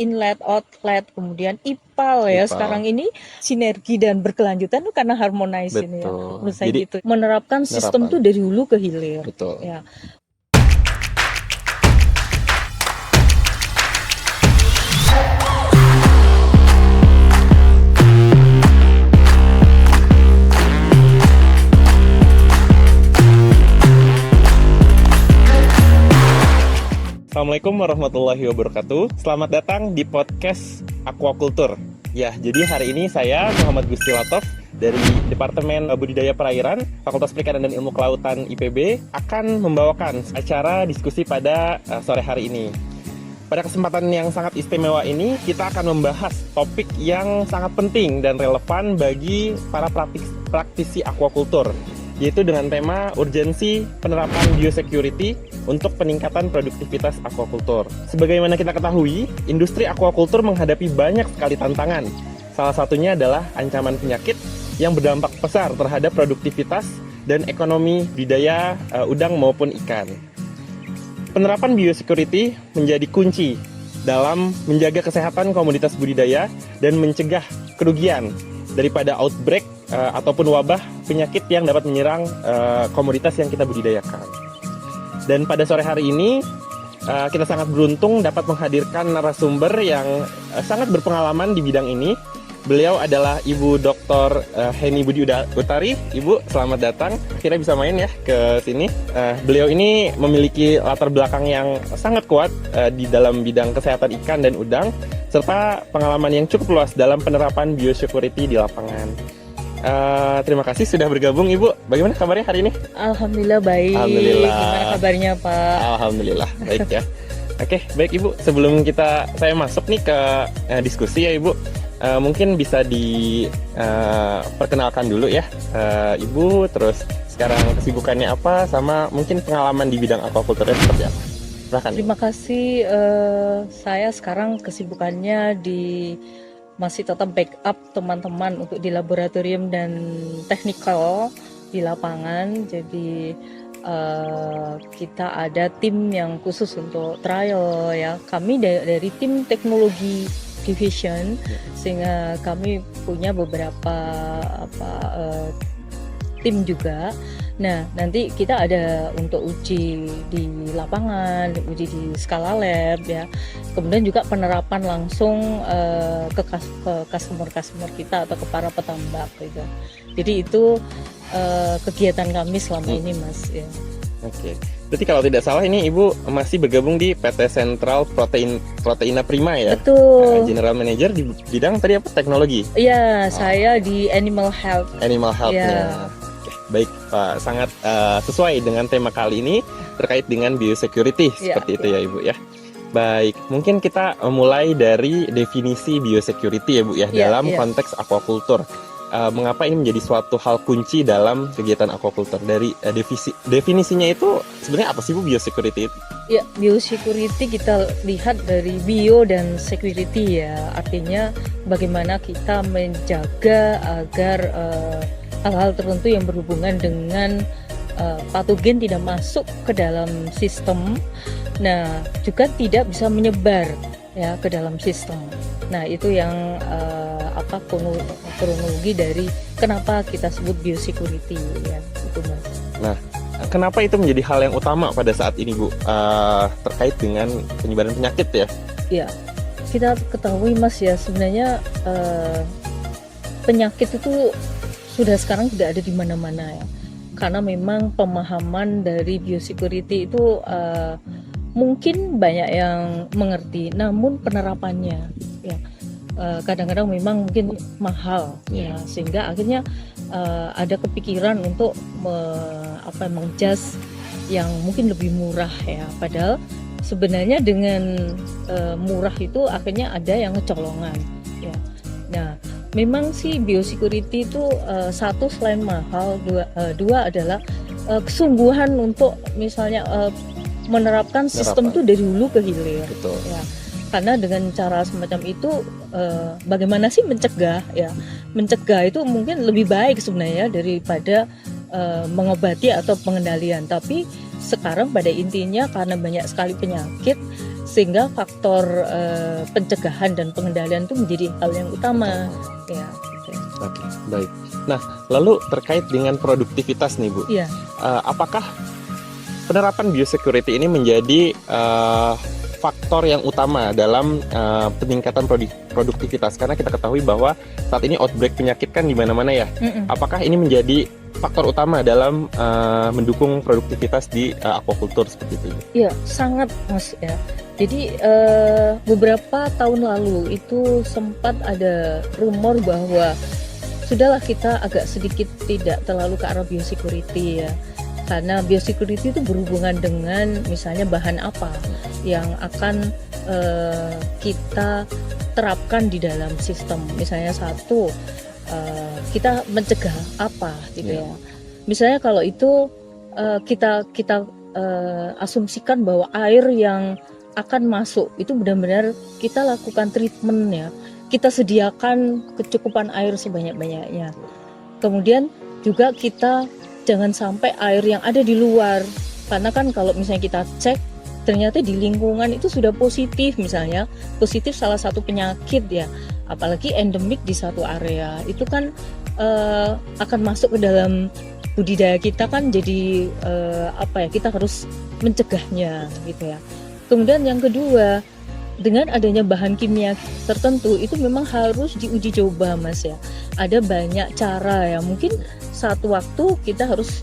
inlet, outlet, kemudian IPAL ya. IPAL. Sekarang ini sinergi dan berkelanjutan tuh karena harmonize ini ya. Betul. Menurut saya Jadi, gitu. Menerapkan sistem tuh dari hulu ke hilir. betul. Ya. Assalamualaikum warahmatullahi wabarakatuh. Selamat datang di podcast Aquaculture. Ya, jadi hari ini saya Muhammad Gusti Latov dari Departemen Budidaya Perairan, Fakultas Perikanan dan Ilmu Kelautan IPB akan membawakan acara diskusi pada sore hari ini. Pada kesempatan yang sangat istimewa ini, kita akan membahas topik yang sangat penting dan relevan bagi para praktisi aquaculture, yaitu dengan tema urgensi penerapan biosecurity untuk peningkatan produktivitas aquaculture. Sebagaimana kita ketahui, industri aquaculture menghadapi banyak sekali tantangan. Salah satunya adalah ancaman penyakit yang berdampak besar terhadap produktivitas dan ekonomi budidaya udang maupun ikan. Penerapan biosecurity menjadi kunci dalam menjaga kesehatan komoditas budidaya dan mencegah kerugian daripada outbreak ataupun wabah penyakit yang dapat menyerang komoditas yang kita budidayakan. Dan pada sore hari ini kita sangat beruntung dapat menghadirkan narasumber yang sangat berpengalaman di bidang ini. Beliau adalah Ibu Dr. Heni Budi Utari. Ibu, selamat datang. Akhirnya bisa main ya ke sini. Beliau ini memiliki latar belakang yang sangat kuat di dalam bidang kesehatan ikan dan udang, serta pengalaman yang cukup luas dalam penerapan biosecurity di lapangan. Terima kasih sudah bergabung Ibu. Bagaimana kabarnya hari ini? Alhamdulillah baik. Alhamdulillah. Gimana kabarnya Pak? Alhamdulillah baik ya. Oke, baik Ibu. Sebelum saya masuk nih ke diskusi ya Ibu, mungkin bisa diperkenalkan dulu ya Ibu. Terus sekarang kesibukannya apa, sama mungkin pengalaman di bidang aquaculture seperti apa? Silahkan. Terima kasih. Saya sekarang kesibukannya masih tetap backup teman-teman untuk di laboratorium dan technical di lapangan. Jadi kita ada tim yang khusus untuk trial ya. Kami dari tim teknologi division, sehingga kami punya beberapa tim juga. Nah, nanti kita ada untuk uji di lapangan, uji di skala lab ya. Kemudian juga penerapan langsung ke customer kita atau ke para petambak gitu. Jadi itu kegiatan kami selama ini Mas ya. Oke. Berarti kalau tidak salah ini Ibu masih bergabung di PT Sentral Proteina Prima ya? Betul. General Manager di bidang tadi apa? Teknologi? Iya, saya di Animal Health. Animal Health-nya. Ya. Baik Pak, sangat sesuai dengan tema kali ini terkait dengan biosecurity seperti itu ya Ibu ya. Baik, mungkin kita mulai dari definisi biosecurity ya Bu ya, dalam konteks aquaculture. Mengapa ini menjadi suatu hal kunci dalam kegiatan aquaculture? Dari definisinya itu sebenarnya apa sih Bu biosecurity itu? Ya, biosecurity kita lihat dari bio dan security ya. Artinya bagaimana kita menjaga agar hal-hal tertentu yang berhubungan dengan patogen tidak masuk ke dalam sistem. Nah, juga tidak bisa menyebar ya ke dalam sistem. Nah, itu yang kronologi dari kenapa kita sebut biosecurity ya, itu Mas. Nah, kenapa itu menjadi hal yang utama pada saat ini Bu, terkait dengan penyebaran penyakit ya? Ya, kita ketahui Mas ya, sebenarnya penyakit itu sudah sekarang tidak ada di mana-mana ya, karena memang pemahaman dari biosecurity itu mungkin banyak yang mengerti, namun penerapannya ya kadang-kadang memang mungkin mahal ya, sehingga akhirnya ada kepikiran untuk mengadjust yang mungkin lebih murah ya, padahal sebenarnya dengan murah itu akhirnya ada yang kecolongan ya. Nah, memang sih biosecurity itu satu selain mahal, dua adalah kesungguhan untuk misalnya menerapkan sistem itu dari hulu ke hilir. Betul. Ya. Karena dengan cara semacam itu bagaimana sih mencegah ya? Mencegah itu mungkin lebih baik sebenarnya daripada mengobati atau pengendalian. Tapi sekarang pada intinya karena banyak sekali penyakit, sehingga faktor pencegahan dan pengendalian itu menjadi hal yang utama ya gitu. Oke, baik. Nah, lalu terkait dengan produktivitas nih Bu, Iya. Apakah penerapan biosecurity ini menjadi faktor yang utama dalam peningkatan produktivitas? Karena kita ketahui bahwa saat ini outbreak penyakit kan di mana-mana ya. Apakah ini menjadi faktor utama dalam mendukung produktivitas di aquaculture seperti itu? Iya, sangat Mas ya. Jadi beberapa tahun lalu itu sempat ada rumor bahwa sudahlah kita agak sedikit tidak terlalu ke arah biosecurity ya. Karena biosecurity itu berhubungan dengan misalnya bahan apa yang akan kita terapkan di dalam sistem. Misalnya satu, kita mencegah apa gitu ya. Misalnya kalau itu kita asumsikan bahwa air yang akan masuk itu benar-benar kita lakukan treatment ya. Kita sediakan kecukupan air sebanyak-banyaknya. Kemudian juga kita jangan sampai air yang ada di luar, karena kan kalau misalnya kita cek ternyata di lingkungan itu sudah positif, misalnya positif salah satu penyakit ya, apalagi endemik di satu area itu kan akan masuk ke dalam budidaya kita kan, jadi kita harus mencegahnya gitu ya. Kemudian yang kedua, dengan adanya bahan kimia tertentu itu memang harus diuji coba Mas ya. Ada banyak cara ya, mungkin satu waktu kita harus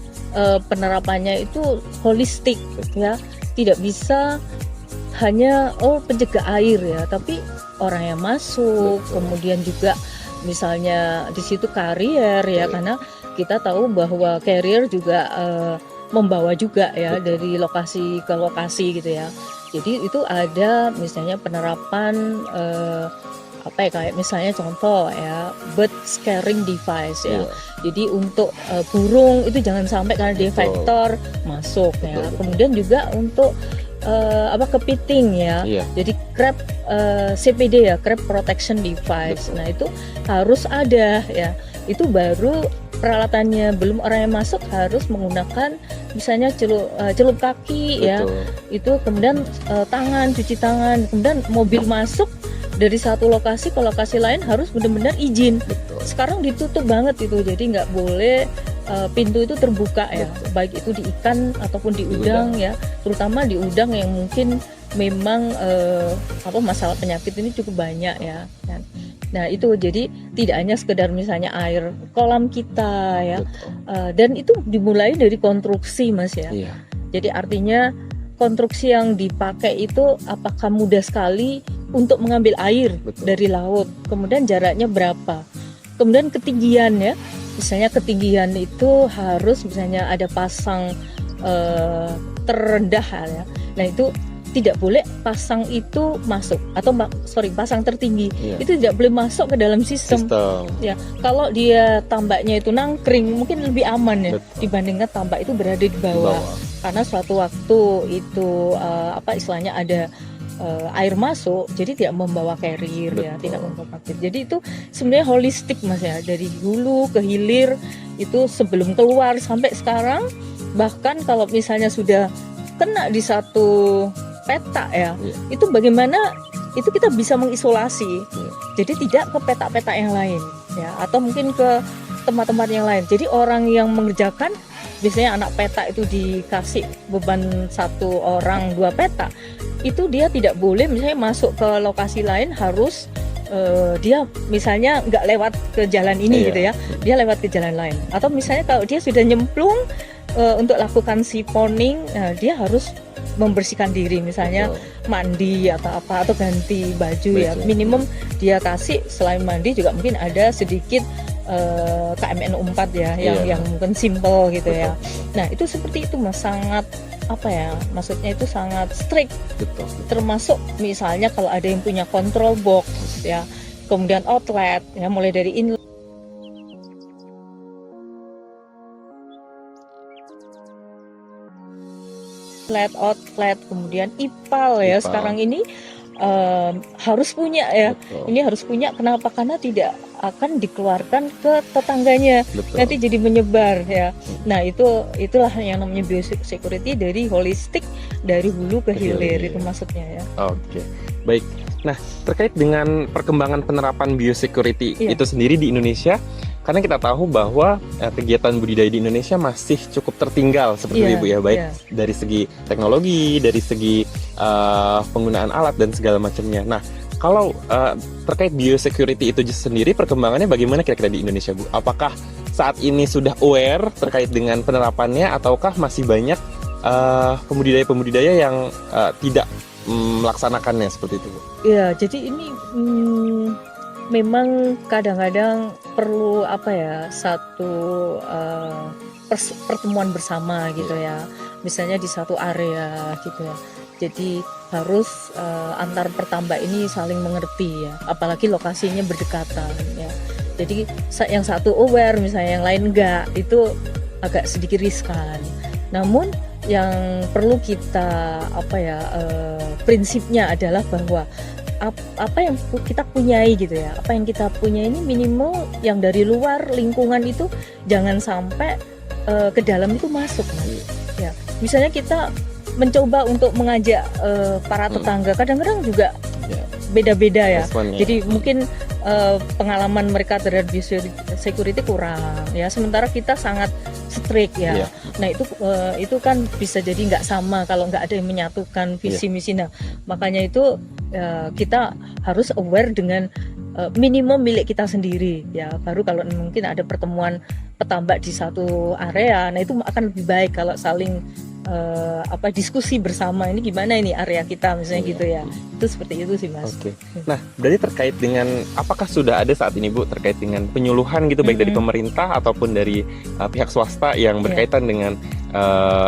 penerapannya itu holistik ya, tidak bisa hanya pencegah air ya, tapi orang yang masuk, kemudian juga misalnya di situ karier ya, karena kita tahu bahwa carrier juga membawa juga ya dari lokasi ke lokasi gitu ya. Jadi itu ada misalnya penerapan kayak misalnya contoh ya, bird scaring device ya. Jadi untuk burung itu jangan sampai karena dia vektor masuk ya. Kemudian juga untuk kepiting ya. Jadi crab CPD ya, crab protection device. Nah, itu harus ada ya. Itu baru peralatannya, belum orang yang masuk harus menggunakan misalnya celup kaki ya. Itu kemudian tangan, cuci tangan. Kemudian mobil masuk dari satu lokasi ke lokasi lain harus benar-benar izin. Sekarang ditutup banget itu, jadi nggak boleh pintu itu terbuka ya, baik itu di ikan ataupun di udang ya, terutama di udang yang mungkin memang masalah penyakit ini cukup banyak ya. Nah itu jadi tidak hanya sekedar misalnya air kolam kita ya, dan itu dimulai dari konstruksi Mas ya. Jadi artinya konstruksi yang dipakai itu apakah mudah sekali untuk mengambil air dari laut, kemudian jaraknya berapa, kemudian ketinggian ya, misalnya ketinggian itu harus misalnya ada pasang terendah ya. Nah itu tidak boleh pasang itu masuk, atau pasang tertinggi itu tidak boleh masuk ke dalam sistem. Ya, kalau dia tambaknya itu nangkring mungkin lebih aman ya dibandingkan tambak itu berada di bawah. Karena suatu waktu itu istilahnya ada air masuk, jadi tidak membawa carrier ya, tidak membawa carrier. Jadi itu sebenarnya holistik Mas ya, dari hulu ke hilir itu sebelum keluar sampai sekarang. Bahkan kalau misalnya sudah kena di satu peta ya, itu bagaimana itu kita bisa mengisolasi, jadi tidak ke peta-peta yang lain ya, atau mungkin ke tempat-tempat yang lain. Jadi orang yang mengerjakan, biasanya anak peta itu dikasih beban satu orang 2 peta, itu dia tidak boleh misalnya masuk ke lokasi lain, harus dia misalnya nggak lewat ke jalan ini gitu ya, dia lewat ke jalan lain. Atau misalnya kalau dia sudah nyemplung untuk lakukan siphoning, dia harus membersihkan diri, misalnya mandi atau apa, atau ganti baju ya. Minimum dia kasih selain mandi juga mungkin ada sedikit KMNU 4 ya, yang mungkin simple gitu ya. Nah itu seperti itu Mas, sangat maksudnya itu sangat strict. Termasuk misalnya kalau ada yang punya control box ya, kemudian outlet ya, mulai dari inlet, outlet, kemudian ipal ya. Sekarang ini harus punya ya. Betul. Ini harus punya. Kenapa? Karena tidak akan dikeluarkan ke tetangganya. Betul. Nanti jadi menyebar ya. Nah itulah yang namanya biosecurity dari holistik, dari hulu ke hilir itu maksudnya ya. Oke, baik. Nah, terkait dengan perkembangan penerapan biosecurity itu sendiri di Indonesia, karena kita tahu bahwa kegiatan budidaya di Indonesia masih cukup tertinggal seperti itu Ibu ya, baik dari segi teknologi, dari segi penggunaan alat dan segala macamnya. Nah, kalau terkait biosecurity itu sendiri, perkembangannya bagaimana kira-kira di Indonesia, Bu? Apakah saat ini sudah aware terkait dengan penerapannya, ataukah masih banyak pembudidaya-pembudidaya yang tidak melaksanakannya seperti itu, Bu? Ya, jadi ini memang kadang-kadang perlu satu pertemuan bersama gitu ya. Misalnya di satu area gitu ya. Jadi harus antar petambak ini saling mengerti ya. Apalagi lokasinya berdekatan ya. Jadi yang satu aware, misalnya yang lain enggak, itu agak sedikit riskan. Namun yang perlu kita prinsipnya adalah bahwa apa yang kita punyai gitu ya, apa yang kita punya ini minimal yang dari luar lingkungan itu jangan sampai ke dalam itu masuk ya. Misalnya kita mencoba untuk mengajak para tetangga, kadang-kadang juga beda-beda ya. Jadi mungkin pengalaman mereka terhadap biosecurity kurang ya, sementara kita sangat strict ya. Nah itu kan bisa jadi nggak sama kalau nggak ada yang menyatukan visi misi. Nah makanya itu kita harus aware dengan minimum milik kita sendiri ya. Baru kalau mungkin ada pertemuan petambak di satu area, nah itu akan lebih baik kalau saling diskusi bersama, ini gimana ini area kita misalnya gitu ya. Itu seperti itu sih Mas. Oke. Nah, berarti terkait dengan apakah sudah ada saat ini Bu terkait dengan penyuluhan gitu baik dari pemerintah ataupun dari pihak swasta yang berkaitan dengan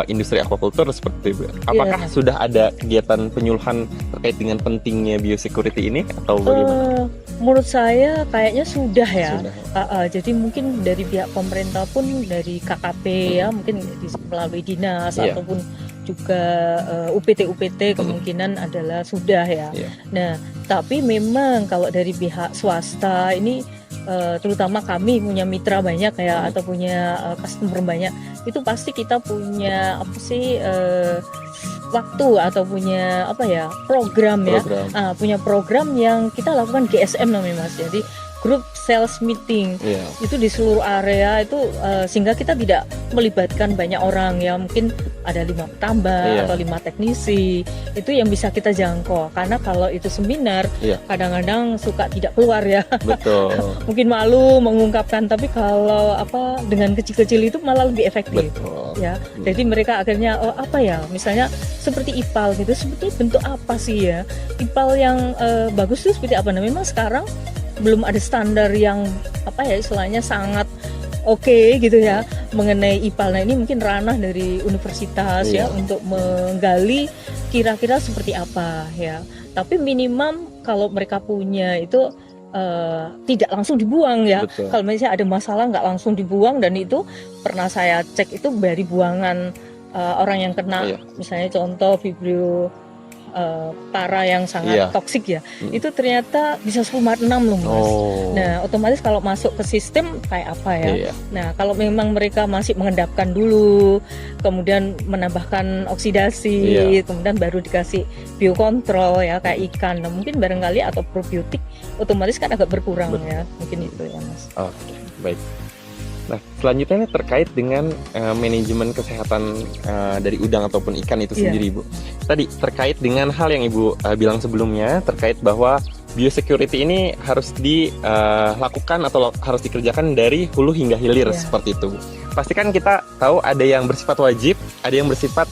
industri aquaculture seperti itu. Apakah sudah ada kegiatan penyuluhan terkait dengan pentingnya biosecurity ini atau bagaimana? Menurut saya kayaknya sudah ya. Jadi mungkin dari pihak pemerintah pun, dari KKP ya, mungkin melalui dinas ataupun juga UPT kemungkinan adalah sudah ya. Nah, tapi memang kalau dari pihak swasta ini terutama kami punya mitra banyak ya, atau punya customer banyak, itu pasti kita punya waktu atau punya program ya, punya program yang kita lakukan GSM namanya Mas. Jadi group sales meeting itu di seluruh area itu, sehingga kita tidak melibatkan banyak orang ya, mungkin ada 5 petambak atau 5 teknisi, itu yang bisa kita jangkau. Karena kalau itu seminar kadang-kadang suka tidak keluar ya. Betul. Mungkin malu mengungkapkan, tapi kalau dengan kecil-kecil itu malah lebih efektif. Betul. Ya. Jadi mereka akhirnya misalnya seperti IPAL gitu, seperti bentuk apa sih ya IPAL yang bagus itu seperti apa. Nah memang sekarang belum ada standar yang istilahnya sangat oke gitu ya mengenai IPAL. Nah ini mungkin ranah dari universitas ya untuk menggali kira-kira seperti apa ya. Tapi minimum kalau mereka punya itu tidak langsung dibuang ya. Betul. Kalau misalnya ada masalah nggak langsung dibuang, dan itu pernah saya cek itu dari buangan orang yang kena misalnya contoh Vibrio para yang sangat toksik ya, itu ternyata bisa 10/6 loh Mas. Nah otomatis kalau masuk ke sistem kayak apa ya. Nah kalau memang mereka masih mengendapkan dulu, kemudian menambahkan oksidasi, kemudian baru dikasih biokontrol ya kayak ikan, nah mungkin barangkali atau probiotik, otomatis kan agak berkurang. Betul. Ya mungkin itu ya Mas. Oke, baik. Nah, selanjutnya ini terkait dengan manajemen kesehatan dari udang ataupun ikan itu sendiri, Bu. Tadi terkait dengan hal yang Ibu bilang sebelumnya, terkait bahwa biosecurity ini harus dilakukan atau harus dikerjakan dari hulu hingga hilir seperti itu. Pasti kan kita tahu ada yang bersifat wajib, ada yang bersifat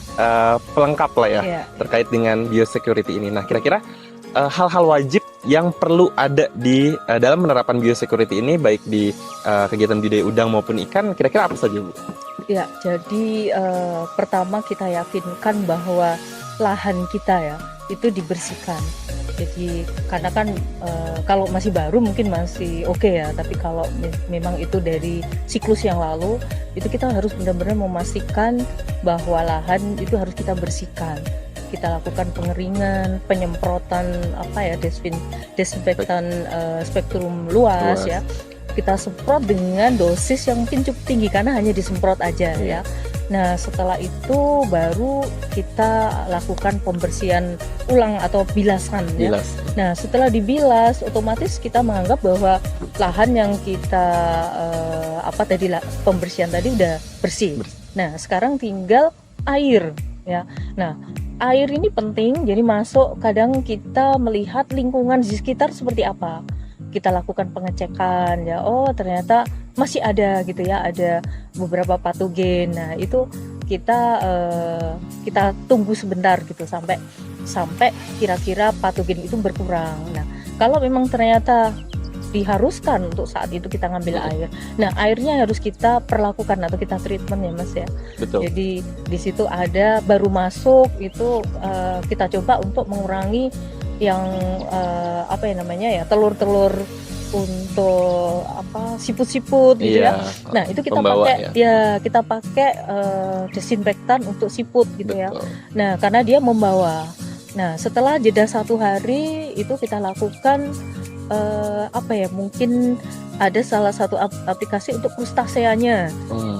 pelengkap lah ya terkait dengan biosecurity ini. Nah, kira-kira hal-hal wajib yang perlu ada di dalam penerapan biosecurity ini, baik di kegiatan budidaya udang maupun ikan, kira-kira apa saja, Bu? Ya, jadi pertama kita yakinkan bahwa lahan kita ya itu dibersihkan. Jadi karena kan kalau masih baru mungkin masih oke ya, tapi kalau memang itu dari siklus yang lalu, itu kita harus benar-benar memastikan bahwa lahan itu harus kita bersihkan. kita lakukan pengeringan, penyemprotan desinfektan spektrum luas ya. Kita semprot dengan dosis yang mungkin cukup tinggi karena hanya disemprot aja ya. Nah, setelah itu baru kita lakukan pembersihan ulang atau bilasan ya. Nah, setelah dibilas otomatis kita menganggap bahwa lahan yang kita pembersihan tadi udah bersih. Nah, sekarang tinggal air ya. Nah, air ini penting, jadi masuk kadang kita melihat lingkungan di sekitar seperti apa. Kita lakukan pengecekan ya, oh ternyata masih ada gitu ya, ada beberapa patogen. Nah itu kita tunggu sebentar gitu sampai kira-kira patogen itu berkurang. Nah kalau memang ternyata diharuskan untuk saat itu kita ngambil air, nah airnya harus kita perlakukan atau kita treatment ya Mas ya. Betul. Jadi di situ ada baru masuk itu kita coba untuk mengurangi yang telur-telur untuk siput-siput gitu ya. Nah, itu kita pakai kita pakai desinfektan untuk siput gitu ya. Nah, karena dia membawa. Nah, setelah jeda 1 hari itu kita lakukan mungkin ada salah satu aplikasi untuk krustaseanya.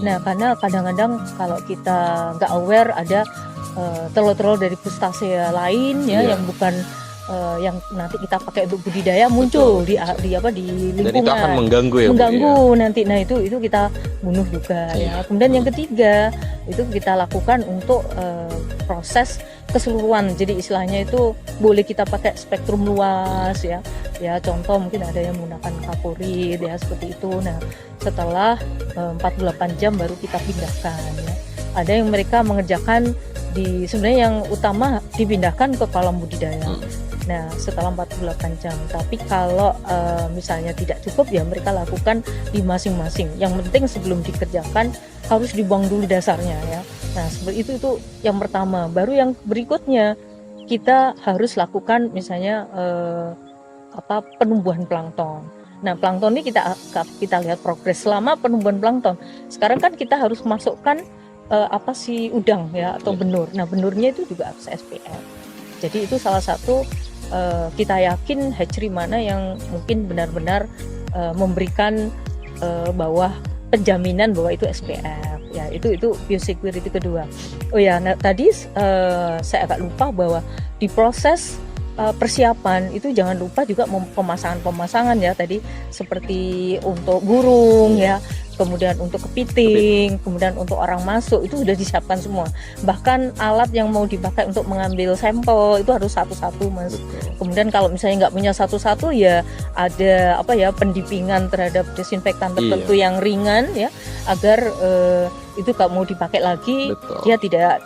Nah, karena kadang-kadang kalau kita nggak aware ada telur-telur dari krustasea lain ya yang bukan yang nanti kita pakai untuk budidaya muncul di lingkungan. Dan itu akan mengganggu ya. Nanti. Nah itu kita bunuh juga ya. Kemudian yang ketiga itu kita lakukan untuk proses keseluruhan. Jadi istilahnya itu boleh kita pakai spektrum luas ya. Ya contoh mungkin ada yang menggunakan kaporit ya seperti itu. Nah setelah 48 jam baru kita pindahkan ya. Ada yang mereka mengerjakan sebenarnya yang utama dipindahkan ke kolam budidaya. Nah setelah 48 jam, tapi kalau misalnya tidak cukup ya mereka lakukan di masing-masing. Yang penting sebelum dikerjakan harus dibuang dulu dasarnya ya. Nah seperti itu yang pertama. Baru yang berikutnya kita harus lakukan misalnya penumbuhan plankton. Nah plankton ini kita lihat progres selama penumbuhan plankton. Sekarang kan kita harus masukkan udang ya atau benur. Nah benurnya itu juga harus SPF. Jadi itu salah satu kita yakin hatchery mana yang mungkin benar-benar memberikan bahwa penjaminan bahwa itu SPF ya, itu biosecurity kedua. Oh ya, nah, tadi saya agak lupa bahwa di proses persiapan itu jangan lupa juga pemasangan ya tadi seperti untuk burung ya, kemudian untuk kepiting, kemudian untuk orang masuk itu sudah disiapkan semua. Bahkan alat yang mau dipakai untuk mengambil sampel itu harus satu-satu Mas. Kemudian kalau misalnya nggak punya satu-satu ya ada pendipingan terhadap desinfektan tertentu yang ringan ya agar itu kalau mau dipakai lagi dia tidak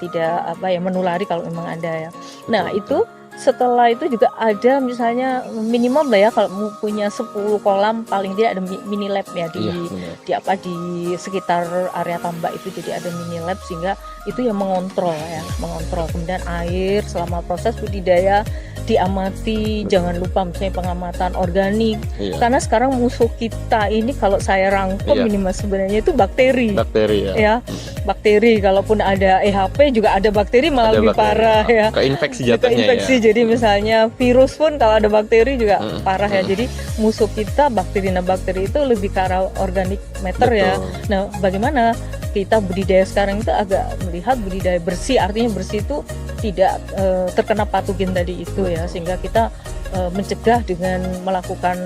menulari kalau memang ada ya. Nah itu setelah itu juga ada misalnya minimum lah ya kalau mau punya 10 kolam paling tidak ada mini lab ya di sekitar area tambak itu, jadi ada mini lab sehingga itu yang mengontrol kemudian air selama proses budidaya diamati. Jangan lupa misalnya pengamatan organik karena sekarang musuh kita ini kalau saya rangkum ini Mas sebenarnya itu bakteri ya. Bakteri kalaupun ada EHP juga ada bakteri malah lebih parah ya, keinfeksi jatuhnya ya. Jadi misalnya virus pun kalau ada bakteri juga parah ya. Jadi musuh kita bakteri. Nah bakteri itu lebih ke arah organic matter ya. Nah bagaimana kita budidaya sekarang itu agak melihat budidaya bersih, artinya bersih itu tidak terkena patogen tadi itu ya, sehingga kita mencegah dengan melakukan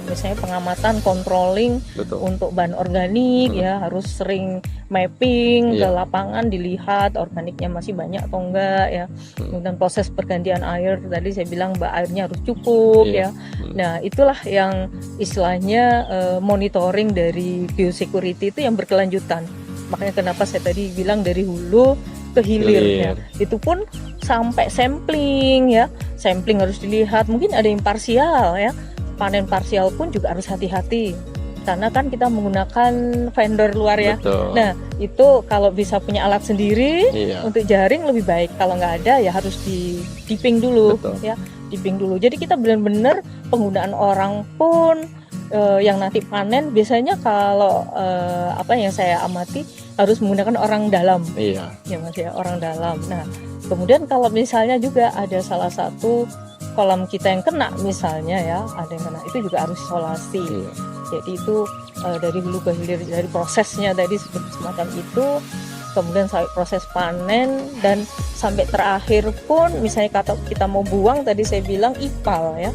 misalnya pengamatan, controlling untuk bahan organik ya, harus sering mapping ke lapangan dilihat organiknya masih banyak atau enggak ya. Kemudian proses pergantian air tadi saya bilang airnya harus cukup ya. Nah itulah yang istilahnya monitoring dari biosecurity itu yang berkelanjutan. Makanya kenapa saya tadi bilang dari hulu ke hilir ya. Itu pun sampai sampling ya. Sampling harus dilihat, mungkin ada yang parsial ya. Panen parsial pun juga harus hati-hati. Karena kan kita menggunakan vendor luar ya. Nah, itu kalau bisa punya alat sendiri untuk jaring lebih baik. Kalau nggak ada ya harus dipping dulu ya. Dipping dulu. Jadi kita benar-benar penggunaan orang pun yang nanti panen biasanya kalau yang saya amati harus menggunakan orang dalam ya Mas ya, orang dalam. Nah Kemudian kalau misalnya juga ada salah satu kolam kita yang kena misalnya ya, ada yang kena, itu juga harus isolasi. Iya. Jadi itu dari hulu ke hilir, dari prosesnya tadi seperti semacam itu, kemudian sampai proses panen dan sampai terakhir pun misalnya kata kita mau buang, tadi saya bilang ipal ya.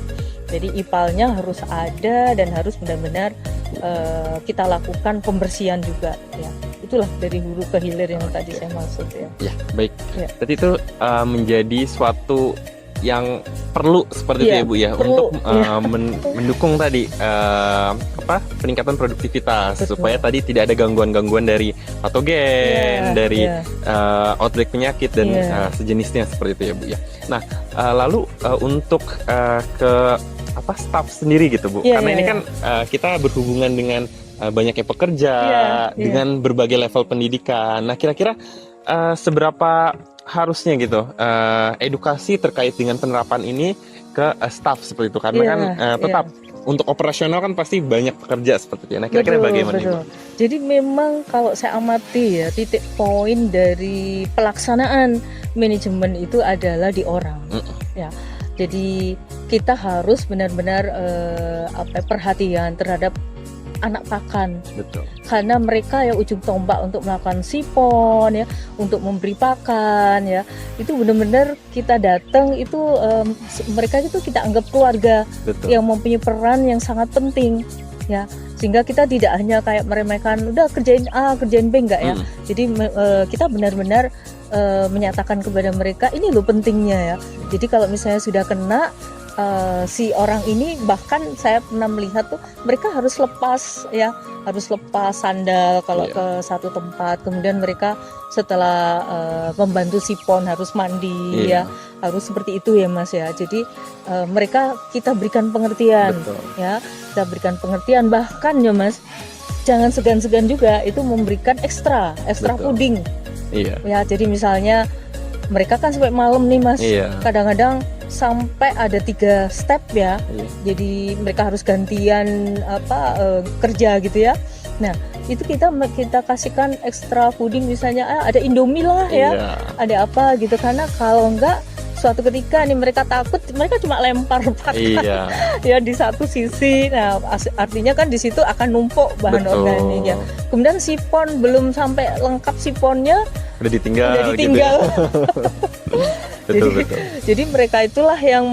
Jadi ipalnya harus ada dan harus benar-benar kita lakukan pembersihan juga ya. Itulah dari hulu ke hilir yang tadi saya maksud ya. Ya, baik. Ya. Berarti itu menjadi suatu yang perlu seperti itu Iya, ya Bu ya, perlu, untuk mendukung tadi peningkatan produktivitas. Betul. Supaya tadi tidak ada gangguan-gangguan dari patogen, Iya, dari iya. outbreak penyakit dan Iya. sejenisnya seperti itu ya Bu ya. Nah, lalu untuk ke staff sendiri gitu Bu, Iya, karena iya, ini iya. kan kita berhubungan dengan banyaknya pekerja, Iya, iya. dengan berbagai level pendidikan. Nah, kira-kira seberapa harusnya gitu edukasi terkait dengan penerapan ini ke staff seperti itu, karena Iya, kan tetap untuk operasional kan pasti banyak pekerja seperti itu. Nah, kira-kira bagaimana Ibu? Jadi memang kalau saya amati ya, titik poin dari pelaksanaan manajemen itu adalah di orang. Ya. Jadi kita harus benar-benar perhatian terhadap anak pakan, Betul. karena mereka ya ujung tombak untuk melakukan sipon ya, untuk memberi pakan ya. Itu benar-benar kita datang itu mereka itu kita anggap keluarga. Betul. Yang mempunyai peran yang sangat penting ya, sehingga kita tidak hanya kayak meremehkan udah kerjain A kerjain B, enggak ya. Jadi kita benar-benar menyatakan kepada mereka ini loh pentingnya ya. Jadi kalau misalnya sudah kena si orang ini, bahkan saya pernah melihat tuh mereka harus lepas ya, harus lepas sandal kalau ke satu tempat, kemudian mereka setelah membantu sipon harus mandi ya, harus seperti itu ya Mas ya. Jadi mereka kita berikan pengertian. Betul. Ya, kita berikan pengertian, bahkan ya Mas jangan segan-segan juga itu memberikan ekstra Betul. puding Iya. ya. Jadi misalnya mereka kan sampai malam nih Mas, Iya. kadang-kadang sampai ada 3 step ya. Iya. Jadi mereka harus gantian kerja gitu ya. Nah itu kita kasihkan ekstra puding, misalnya ada Indomie lah ya, Iya. ada apa gitu, karena kalau enggak suatu ketika nih mereka takut, mereka cuma lempar pakan Iya. ya di satu sisi. Nah artinya kan di situ akan numpuk bahan Betul. organiknya. Kemudian sipon belum sampai lengkap siponnya Udah ditinggal. Gitu. Betul. Jadi mereka itulah yang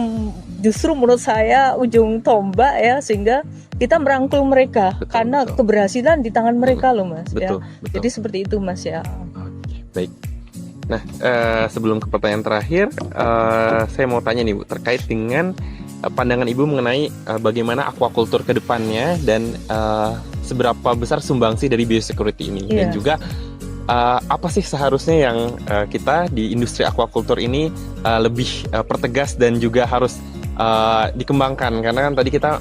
justru menurut saya ujung tombak ya, sehingga kita merangkul mereka. Betul, karena betul. keberhasilan di tangan mereka loh Mas ya. Betul. Jadi seperti itu Mas ya. Oke, baik. Nah, sebelum ke pertanyaan terakhir, saya mau tanya nih Bu, terkait dengan pandangan Ibu mengenai bagaimana aquaculture ke depannya dan seberapa besar sumbangsi dari biosecurity ini, dan juga apa sih seharusnya yang kita di industri aquaculture ini lebih pertegas dan juga harus dikembangkan, karena kan tadi kita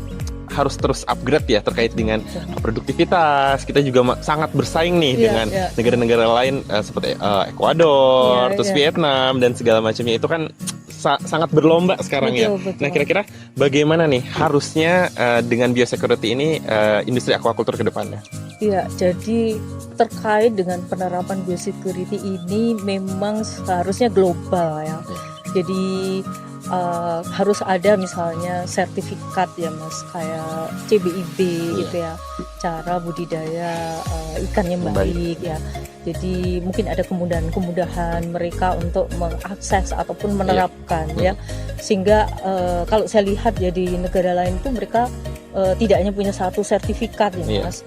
harus terus upgrade ya terkait dengan produktivitas. Kita juga sangat bersaing nih dengan negara-negara lain seperti Ekuador, terus Vietnam dan segala macamnya, itu kan sangat berlomba sekarang ya. Nah, kira-kira bagaimana nih harusnya dengan biosecurity ini industri aquaculture ke depannya? Iya, jadi terkait dengan penerapan biosecurity ini memang seharusnya global ya. Jadi harus ada misalnya sertifikat ya Mas, kayak CBIB gitu ya, cara budidaya ikan yang baik ya. Jadi mungkin ada kemudahan mereka untuk mengakses ataupun menerapkan ya, sehingga kalau saya lihat ya di negara lain itu mereka tidak hanya punya satu sertifikat ya Mas.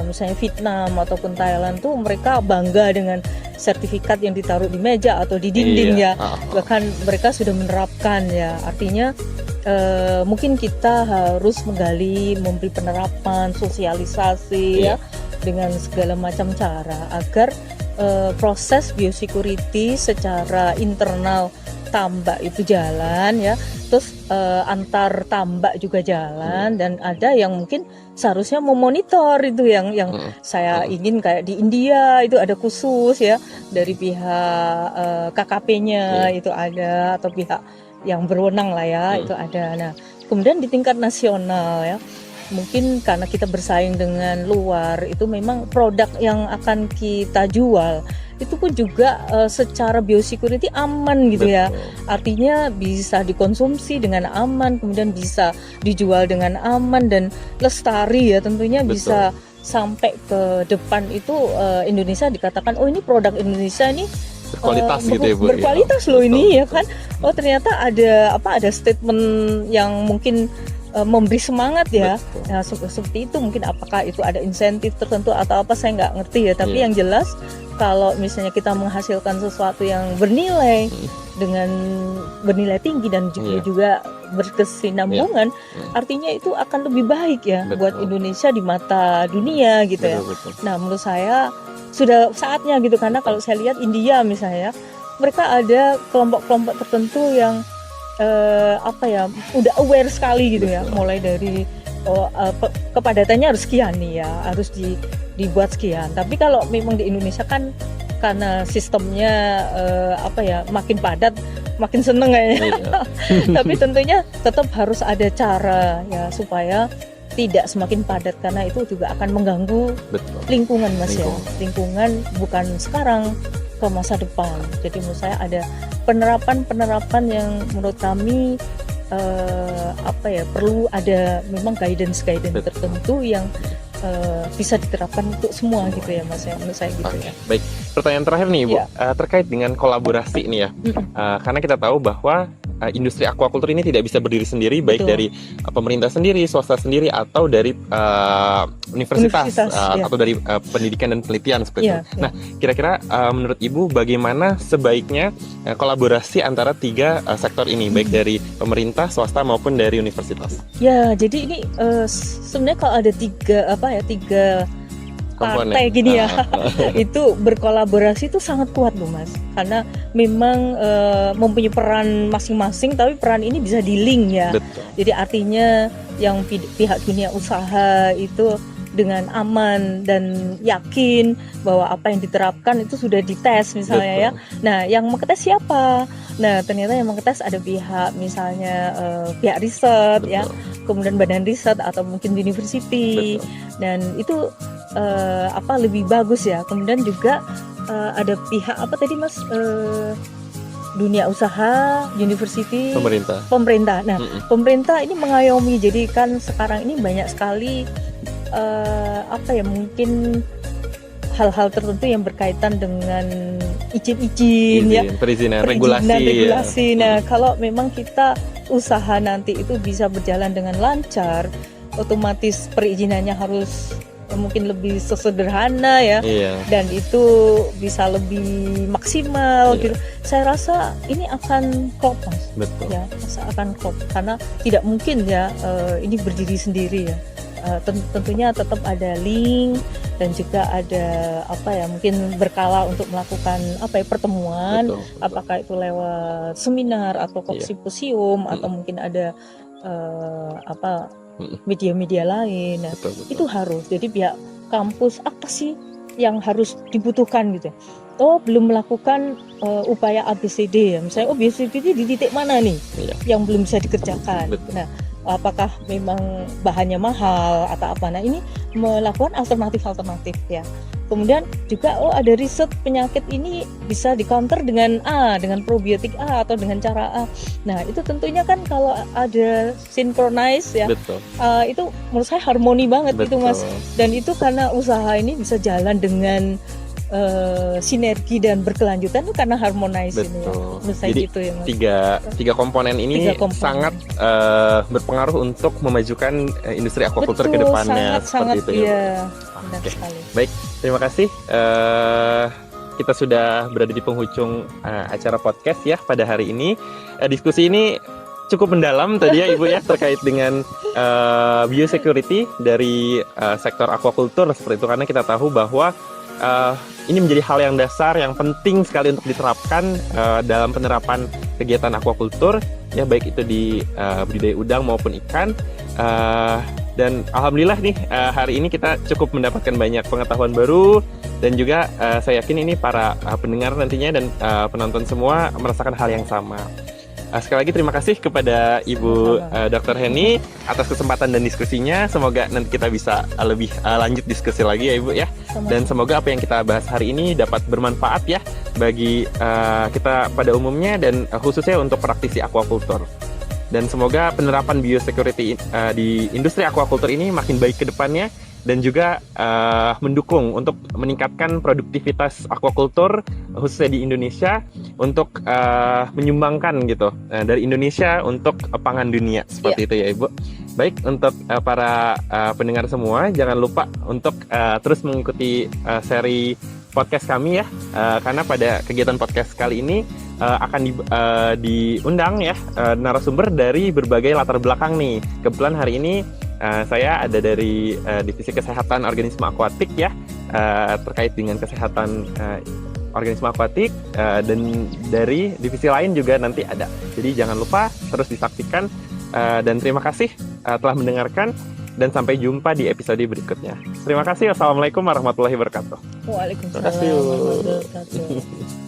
Misalnya Vietnam ataupun Thailand tuh mereka bangga dengan sertifikat yang ditaruh di meja atau di dinding ya. Bahkan mereka sudah menerapkan ya. Artinya mungkin kita harus menggali, memberi penerapan, sosialisasi ya dengan segala macam cara agar proses biosecurity secara internal tambak itu jalan ya, terus antar tambak juga jalan, dan ada yang mungkin seharusnya memonitor itu yang saya ingin kayak di India itu ada khusus ya dari pihak KKP-nya itu ada, atau pihak yang berwenang lah ya itu ada. Nah kemudian di tingkat nasional ya, mungkin karena kita bersaing dengan luar, itu memang produk yang akan kita jual itu pun juga secara biosecurity aman gitu ya. Artinya bisa dikonsumsi dengan aman, kemudian bisa dijual dengan aman dan lestari ya, tentunya bisa sampai ke depan itu Indonesia dikatakan oh ini produk Indonesia ini berkualitas gitu ya Bu. Berkualitas loh ini ya kan. Oh ternyata ada statement yang mungkin memberi semangat ya. Nah seperti itu, mungkin apakah itu ada insentif tertentu atau apa saya nggak ngerti ya. Tapi yang jelas kalau misalnya kita menghasilkan sesuatu yang bernilai dengan bernilai tinggi dan juga berkesinambungan, artinya itu akan lebih baik ya buat Indonesia di mata dunia gitu ya. Nah menurut saya sudah saatnya gitu, karena kalau saya lihat India misalnya, mereka ada kelompok-kelompok tertentu yang udah aware sekali gitu ya, mulai dari kepadatannya harus sekian nih ya, harus dibuat sekian. Tapi kalau memang di Indonesia kan karena sistemnya makin padat makin seneng kayaknya. Tapi tentunya tetap harus ada cara ya supaya tidak semakin padat, karena itu juga akan mengganggu lingkungan Mas ya. Lingkungan bukan sekarang, ke masa depan. Jadi menurut saya ada penerapan yang menurut kami perlu ada memang guidance tertentu yang bisa diterapkan untuk semua gitu ya Mas ya, menurut saya gitu ya. Baik, pertanyaan terakhir nih Bu, terkait dengan kolaborasi nih ya. Karena kita tahu bahwa industri aquaculture ini tidak bisa berdiri sendiri, baik dari pemerintah sendiri, swasta sendiri, atau dari universitas atau dari pendidikan dan penelitian seperti itu. Nah, kira-kira menurut Ibu bagaimana sebaiknya kolaborasi antara tiga sektor ini, baik dari pemerintah, swasta maupun dari universitas? Ya, jadi ini sebenarnya kalau ada tiga partai gini ya, itu berkolaborasi itu sangat kuat loh Mas, karena memang mempunyai peran masing-masing, tapi peran ini bisa di-link ya. Jadi artinya yang pihak dunia usaha itu dengan aman dan yakin bahwa apa yang diterapkan itu sudah dites misalnya ya. Nah yang mengetes siapa? Nah ternyata yang mengetes ada pihak misalnya pihak riset ya, kemudian badan riset atau mungkin university, dan itu lebih bagus ya. Kemudian juga ada pihak Mas, dunia usaha, university, pemerintah. Nah pemerintah ini mengayomi, jadi kan sekarang ini banyak sekali mungkin hal-hal tertentu yang berkaitan dengan izin ya, perizinan, regulasi. Nah kalau memang kita usaha nanti itu bisa berjalan dengan lancar, otomatis perizinannya harus mungkin lebih sesederhana ya, dan itu bisa lebih maksimal gitu. Saya rasa ini akan klop Mas. Ya, akan klop, karena tidak mungkin ya ini berdiri sendiri ya. Tentunya tetap ada link dan juga ada mungkin berkala untuk melakukan pertemuan, apakah itu lewat seminar atau simposium atau mungkin ada media-media lain. Nah, itu harus. Jadi pihak kampus apa sih yang harus dibutuhkan gitu. Belum melakukan upaya ABCD ya. Misalnya ABCD di titik mana nih yang belum bisa dikerjakan. Nah, apakah memang bahannya mahal atau apa? Nah, ini melakukan alternatif ya. Kemudian juga ada riset penyakit ini bisa di counter dengan dengan probiotik A atau dengan cara A. Nah itu tentunya kan kalau ada synchronize ya, itu menurut saya harmoni banget itu Mas. Dan itu karena usaha ini bisa jalan dengan sinergi dan berkelanjutan itu karena harmonize ini ya. Menurut saya gitu ya Mas. Tiga komponen ini sangat berpengaruh untuk memajukan industri aquaculture ke depannya, seperti itu ya. Baik, terima kasih. Kita sudah berada di penghujung acara podcast ya pada hari ini. Diskusi ini cukup mendalam tadi ya Ibu ya, terkait dengan biosecurity dari sektor aquaculture seperti itu, karena kita tahu bahwa ini menjadi hal yang dasar, yang penting sekali untuk diterapkan dalam penerapan kegiatan aquaculture ya, baik itu di budidaya udang maupun ikan. Dan alhamdulillah nih hari ini kita cukup mendapatkan banyak pengetahuan baru, dan juga saya yakin ini para pendengar nantinya dan penonton semua merasakan hal yang sama. Sekali lagi terima kasih kepada Ibu Dr. Henny atas kesempatan dan diskusinya. Semoga nanti kita bisa lebih lanjut diskusi lagi ya Ibu ya. Dan semoga apa yang kita bahas hari ini dapat bermanfaat ya bagi kita pada umumnya dan khususnya untuk praktisi aquaculture. Dan semoga penerapan biosecurity di industri aquaculture ini makin baik ke depannya dan juga mendukung untuk meningkatkan produktivitas aquaculture khususnya di Indonesia untuk menyumbangkan gitu dari Indonesia untuk pangan dunia seperti itu ya Ibu. Baik, untuk para pendengar semua jangan lupa untuk terus mengikuti seri podcast kami ya, karena pada kegiatan podcast kali ini akan diundang ya narasumber dari berbagai latar belakang nih. Kebetulan hari ini saya ada dari divisi kesehatan organisme akuatik ya, terkait dengan kesehatan organisme akuatik, dan dari divisi lain juga nanti ada. Jadi jangan lupa terus disaksikan, dan terima kasih telah mendengarkan dan sampai jumpa di episode berikutnya. Terima kasih. Wassalamualaikum warahmatullahi wabarakatuh. Waalaikumsalam Terima kasih. warahmatullahi wabarakatuh.